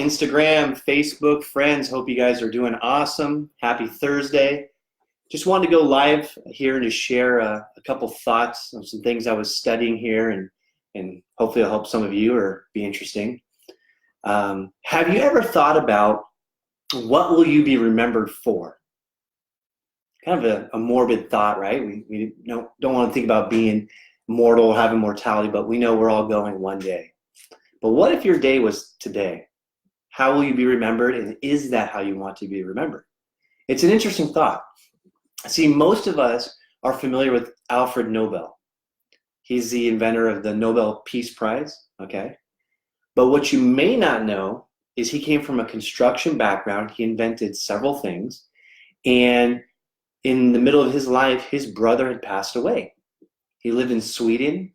Instagram, Facebook, friends. Hope you guys are doing awesome. Happy Thursday. Just wanted to go live here and to share a couple thoughts on some things I was studying here, and hopefully it'll help some of you or be interesting. Have you ever thought about what will you be remembered for? Kind of a morbid thought, right? We don't want to think about being mortal, having mortality, but we know we're all going one day. But what if your day was today? How will you be remembered, and is that how you want to be remembered? It's an interesting thought. See, most of us are familiar with Alfred Nobel. He's the inventor of the Nobel Peace Prize, okay? But what you may not know is he came from a construction background. He invented several things, and in the middle of his life, his brother had passed away. He lived in Sweden,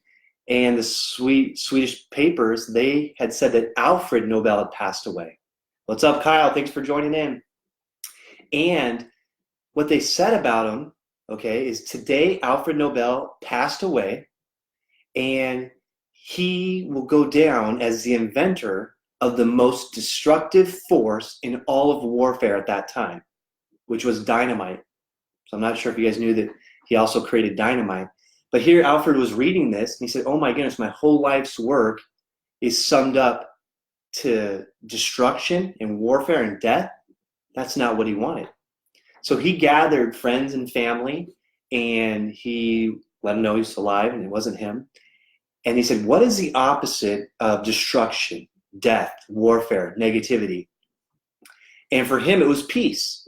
and the Swedish papers, they had said that Alfred Nobel had passed away. What's up, Kyle? Thanks for joining in. And what they said about him, okay, is today Alfred Nobel passed away, and he will go down as the inventor of the most destructive force in all of warfare at that time, which was dynamite. So I'm not sure if you guys knew that he also created dynamite. But here Alfred was reading this, and he said, oh my goodness, my whole life's work is summed up to destruction and warfare and death. That's not what he wanted. So he gathered friends and family, and he let them know he's alive and it wasn't him. And he said, what is the opposite of destruction, death, warfare, negativity? And for him, it was peace.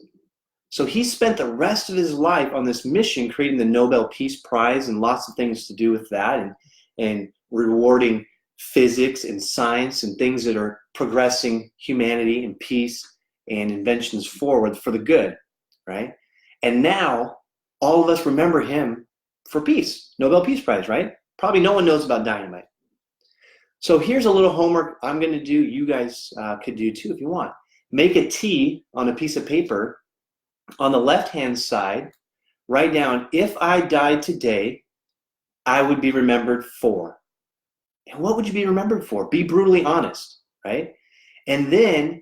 So he spent the rest of his life on this mission, creating the Nobel Peace Prize and lots of things to do with that, and rewarding physics and science and things that are progressing humanity and peace and inventions forward for the good, right? And now all of us remember him for peace, Nobel Peace Prize, right? Probably no one knows about dynamite. So here's a little homework I'm going to do. You guys could do too if you want. Make a T on a piece of paper. On the left-hand side, write down, if I died today, I would be remembered for. And what would you be remembered for? Be brutally honest, right? And then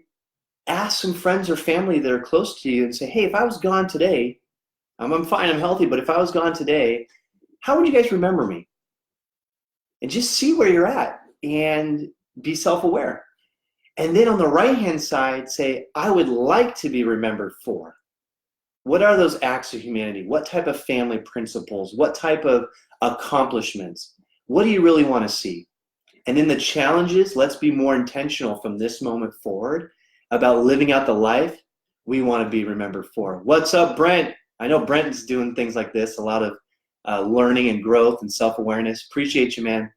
ask some friends or family that are close to you and say, hey, if I was gone today, I'm fine, I'm healthy, but if I was gone today, how would you guys remember me? And just see where you're at and be self-aware. And then on the right-hand side, say, I would like to be remembered for. What are those acts of humanity? What type of family principles? What type of accomplishments? What do you really want to see? And then the challenges, let's be more intentional from this moment forward about living out the life we want to be remembered for. What's up, Brent? I know Brent's doing things like this, a lot of learning and growth and self-awareness. Appreciate you, man.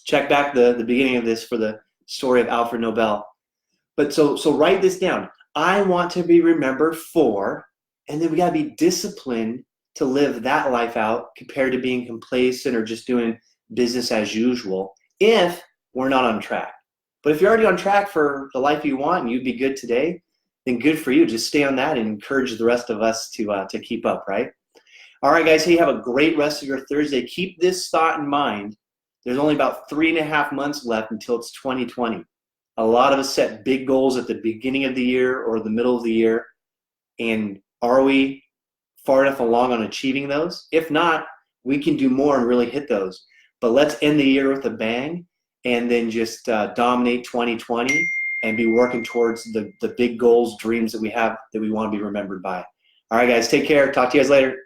Check back the beginning of this for the story of Alfred Nobel. But so write this down. I want to be remembered for. And then we got to be disciplined to live that life out compared to being complacent or just doing business as usual if we're not on track. But if you're already on track for the life you want and you'd be good today, then good for you. Just stay on that and encourage the rest of us to keep up, right? All right, guys, hey, have a great rest of your Thursday. Keep this thought in mind. There's only about 3.5 months left until it's 2020. A lot of us set big goals at the beginning of the year or the middle of the year, and are we far enough along on achieving those? If not, we can do more and really hit those. But let's end the year with a bang and then just dominate 2020 and be working towards the big goals, dreams that we have that we want to be remembered by. All right, guys, take care. Talk to you guys later.